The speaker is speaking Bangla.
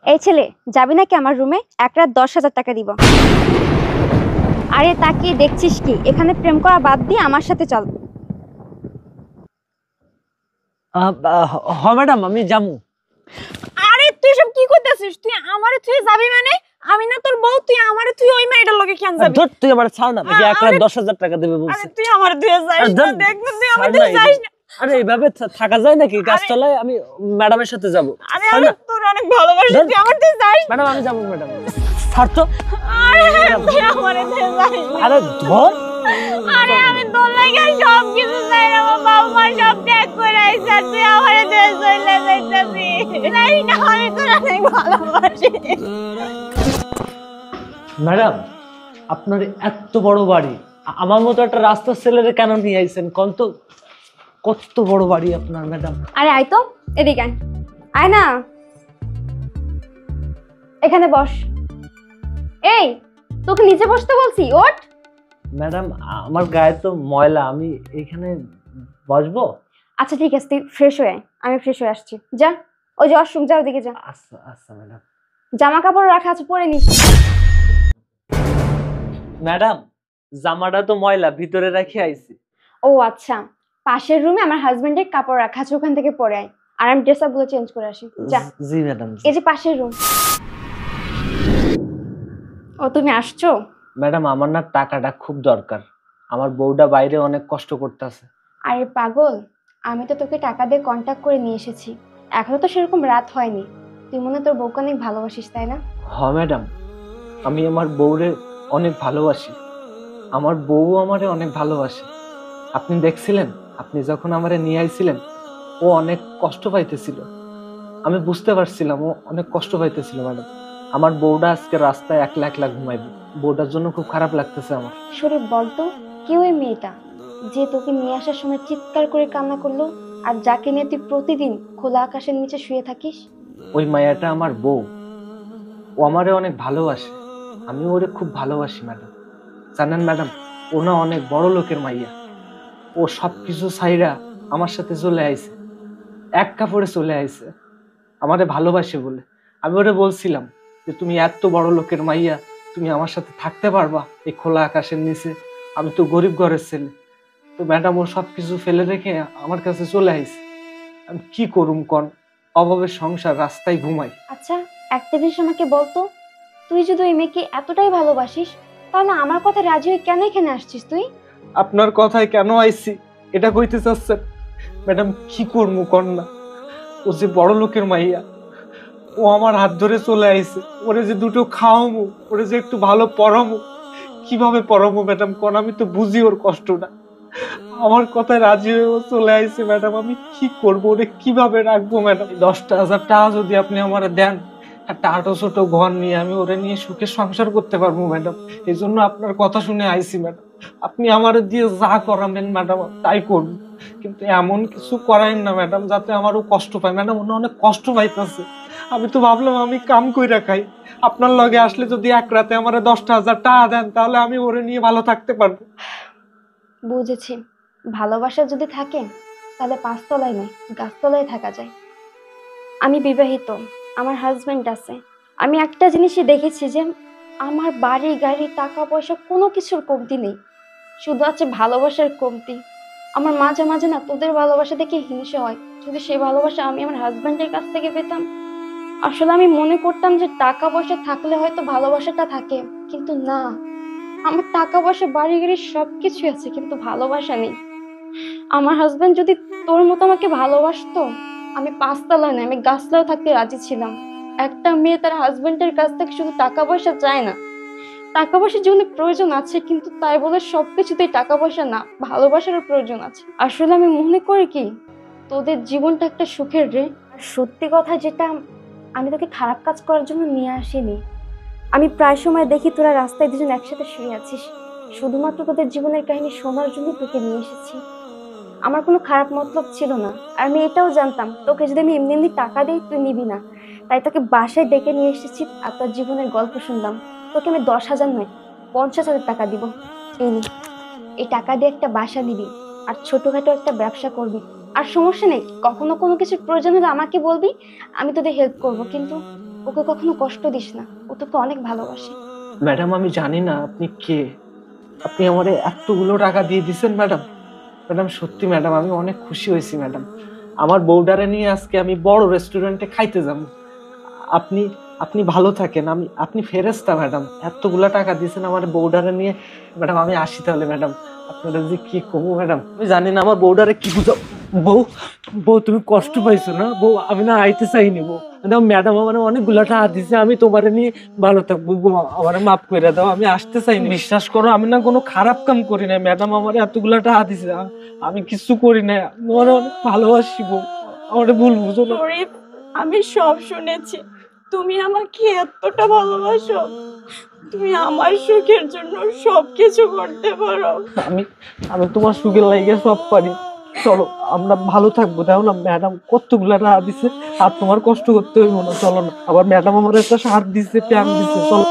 এই ছেলে, যাবি নাকি আমার রুমে? এক রাত 10,000 টাকা দিব। আরে তাকিয়ে দেখছিস কি? এখানে প্রেম করা বাদ দিয়ে আমার সাথে চল। ম্যাডাম আমি যাবো। আরে তুই সব কি করতেছিস? তুই আমারে তুই যাবি মানে? আমি না তোর বউ, তুই আমারে তুই ওই মেয়েটার লগে কেন যাবি? ধর তুই আমার ছাড় না, নাকি এক রাত 10,000 টাকা দেবে বলছিস? আরে তুই আমারে তুই যাইস না, দেখ না তুই আমারে তুই যাইস না। আরে এইভাবে থাকা যায় নাকি? গাছতলায় আমি ম্যাডামের সাথে যাব। আরে আমি তোর অনেক ভালোবাসি, তুই আমার তুই যাইস। ম্যাডাম আমি যাব ম্যাডাম। ছাড় তো। আরে তুই আমারে তুই যাইস। আরে ধর। আরে আমি তোর লাগি সব কিছু চাই, আমার বাবা মা সব ত্যাগ করে আইছে, তুই আমারে তুই চলে যাইতাছিস। নাই না, আমি তোর অনেক ভালোবাসি। ম্যাডাম আপনার এত বড় বাড়ি, আমার মতো একটা রাস্তার ছেলেরে কেন নিয়ে আইছেন? কত বড় বাড়ি আপনার ম্যাডাম। আরে আয় তো, এদিকে আয়। আয় না, এখানে বস। এই, তোকে নিচে বসতে বলছি, ওঠ। ম্যাডাম আমার গায়ে তো ময়লা, আমি এখানে বসবো? আচ্ছা ঠিক আছে, তুই ফ্রেশ হয়ে আয়, আমি ফ্রেশ হয়ে আসছি। যা, ওই যে ওয়াশরুম, যা ওদিকে যা। আচ্ছা আচ্ছা ম্যাডাম। জামা কাপড় রাখা আছে, পরে নিস। ম্যাডাম জামাটা তো ময়লা, ভিতরে রাখি আইছি। ও আচ্ছা, পাশের রুমে আমার হাজবেন্ডের কাপড় রাখা আছে, ওখান থেকে পরে আয়। আর আমি ড্রেস আপ গুলো চেঞ্জ করে আসি। যা। জি ম্যাডাম। এই যে পাশের রুম। ও তুমি আসছো? ম্যাডাম আমার না টাকাটা খুব দরকার, আমার বউটা বাইরে অনেক কষ্ট করতেছে। আরে পাগল, আমি তো তোকে টাকা দিয়ে কন্টাক্ট করে নিয়ে এসেছি, এখনো তো সেরকম রাত হয়নি। তুই মনে হয় তোর বউকে অনেক ভালোবাসিস, তাই না? হ্যাঁ ম্যাডাম, আমি আমার বউরে অনেক ভালোবাসি, আমার বউ আমারে অনেক ভালোবাসে। আপনি দেখছিলেন, আপনি যখন আমারে নিয়ে আইছিলেন, ও অনেক কষ্ট পাইতেছিল, আমি বুঝতে পারছিলাম ও অনেক কষ্ট পাইতেছিল। ম্যাডাম আমার বউটা আজকে রাস্তায় একলা একলা ঘুমাইবে, বউটার জন্য খুব খারাপ লাগতেছে আমার। শরীফ বলতো, কে ওই মেয়েটা যে তোকে নিয়ে আসার সময় চিৎকার করে কান্না করলো, আর যাকে নিয়ে তুই প্রতিদিন খোলা আকাশের নিচে শুয়ে থাকিস? ওই মায়াটা আমার বউ, ও আমারে অনেক ভালোবাসে, আমি ওরে খুব ভালোবাসি ম্যাডাম। জানেন ম্যাডাম, ও না অনেক বড় লোকের মাইয়া, ও সবকিছু ছাইরা আমার সাথে চলে আইছে, এক কাপড়ে চলে আইছে আমারে ভালোবাসে বলে। আমি ওরে বলছিলাম যে তুমি এত বড় লোকের মাইয়া, তুমি আমার সাথে থাকতে পারবা এই খোলা আকাশের নিচে? আমি তো গরিব ঘরের ছেলে। তো ম্যাডাম ও সবকিছু ফেলে রেখে আমার কাছে চলে আইছে। আমি কি করুম কন, অভাবের সংসার, রাস্তায় ঘুমাই। আচ্ছা একটা জিনিস আমাকে বলতো, তুই যদি ওই মেয়েকে এতটাই ভালোবাসিস, তাহলে আমার কথা রাজি হয়ে কেন এখানে আসছিস তুই? আপনার কথায় কেন আইছি এটা কইতে চাচ্ছেন? ম্যাডাম কি করবো কন না, ও যে বড় লোকের মাইয়া, ও আমার হাত ধরে চলে আইছে, ওরে যে দুটো খাওয়ামু, ওরে যে একটু ভালো পড়ামু, কিভাবে পড়ামু ম্যাডাম কন? আমি তো বুঝি ওর কষ্টটা, আমার কথায় রাজি হয়ে ও চলে আইছে ম্যাডাম। আমি কি করবো, ওরে কিভাবে রাখবো ম্যাডাম? 10,000 টাকা যদি আপনি আমার দেন, একটা আটো ছোট ঘর নিয়ে আমি ওরে নিয়ে সুখে সংসার করতে পারবো ম্যাডাম। এই জন্য আপনার কথা শুনে আইছি ম্যাডাম, আপনি আমার দিয়ে যা করাবেন ম্যাডাম তাই করবো, কিন্তু এমন কিছু করাইন না ম্যাডাম যাতে আমারও কষ্ট পায়। ম্যাডাম ওনা অনেক কষ্ট পাইতেছে, আমি তো ভাবলাম আমি কাম কইরা খাই, আপনার লগে আসলে যদি এক রাতে আমার 10,000 টাকা দেন, তাহলে আমি ওরে নিয়ে ভালো থাকতে পারবো। বুঝেছি, ভালোবাসা যদি থাকে তাহলে পাঁচতলায় নয়, গাছতলায় থাকা যায়। আমি বিবাহিত, আমার হাজবেন্ড আছে। আমি একটা জিনিসই দেখেছি যে আমার বাড়ি গাড়ি টাকা পয়সা কোনো কিছুর কমতি নেই, শুধু আছে ভালোবাসার কমতি। আমার মাঝে মাঝে না তোদের ভালোবাসা দেখে হিংসা হয়, যদি সেই ভালোবাসা আমি আমার হাজবেন্ডের কাছ থেকে পেতাম। আসলে আমি মনে করতাম যে টাকা পয়সা থাকলে হয়তো ভালোবাসাটা থাকে, কিন্তু না, আমার টাকা পয়সা বাড়ি গাড়ি সবকিছু আছে কিন্তু ভালোবাসা নেই। আমার হাজবেন্ড যদি তোর মতো আমাকে ভালোবাসতো, আমি পাঁচতলায় না, আমি গাছতলায় থাকতে রাজি ছিলাম। একটা মেয়ে তার হাজবেন্ডের কাছ থেকে শুধু টাকা পয়সা চায় না, টাকা পয়সার জীবনে প্রয়োজন আছে, কিন্তু তাই বলে সবকিছুতেই টাকা পয়সা না, ভালোবাসারও প্রয়োজন আছে। আসলে আমি মনে করি কি, তোদের জীবনটা একটা সুখের রে। আর সত্যি কথা যেটা, আমি তোকে খারাপ কাজ করার জন্য নিয়ে আসিনি। আমি প্রায় সময় দেখি তোরা রাস্তায় দুজন একসাথে শুয়ে আছিস, শুধুমাত্র তোদের জীবনের কাহিনী শোনার জন্য তোকে নিয়ে এসেছি। আমার কোনো খারাপ মতলব ছিল না, আর আমি এটাও জানতাম তোকে যদি আমি এমনি এমনি টাকা দিই তুই নিবি না, তাই তোকে বাসায় ডেকে নিয়ে এসেছি আর তোর জীবনের গল্প শুনলাম। তোকে আমি 10,000 নয় 50,000 টাকা দিব। এই নে, এই টাকা দিয়ে একটা বাসা নিবি আর ছোটখাটো একটা ব্যবসা করবি। আর সমস্যা নেই, কখনো কোনো কিছুর প্রয়োজন হলে আমাকে বলবি, আমি তোদের হেল্প করব, কিন্তু ওকে কখনো কষ্ট দিস না, ও তোকে অনেক ভালোবাসে। ম্যাডাম আমি জানি না আপনি কে, আপনি আমারে এতগুলো টাকা দিয়ে দিছেন ম্যাডাম। ম্যাডাম সত্যি ম্যাডাম আমি অনেক খুশি হয়েছি ম্যাডাম। আমার বউডারে নিয়ে আজকে আমি বড় রেস্টুরেন্টে খাইতে যাব। আপনি আপনি ভালো থাকেন। আপনি ফেরেশতা ম্যাডাম, এতগুলা টাকা দিয়েছেন আমার বউডারে নিয়ে। ম্যাডাম আমি আসি তাহলে ম্যাডাম, আপনারা যে কি কমু ম্যাডাম আমি জানি না আমার বউডারে কি বুঝাও। বউ, বউ তুমি কষ্ট পাইছো না বউ? আমি না আইতে চাইনি বউ, ম্যাডাম আমার অনেকগুলা টাকা দিছে, আমি তোমারে নিয়ে ভালো থাকবো বউ, আমার মাফ করে দাও, আমি আসতে চাইনি। বিশ্বাস করো আমি না কোনো খারাপ কাম করি না ম্যাডাম, আমার এতগুলা টাকা দিছে, আমি কিছু করি না, তোমার অনেক ভালোবাসি বউ, আমার ভুল বুঝো না। শরীফ, আমি সব শুনেছি। তুমি আমাকে এতটা ভালোবাসো, তুমি আমার সুখের জন্য সবকিছু করতে পারো। আমি আমি তোমার সুখের লাইগে সব পারি। চলো আমরা ভালো থাকবো, দেখো না ম্যাডাম কতগুলা টাকা দিছে, আর তোমার কষ্ট করতে হইব না। চলো না, আবার ম্যাডাম আমার একটা শার্ট দিছে, প্যান্ট দিছে, চলো।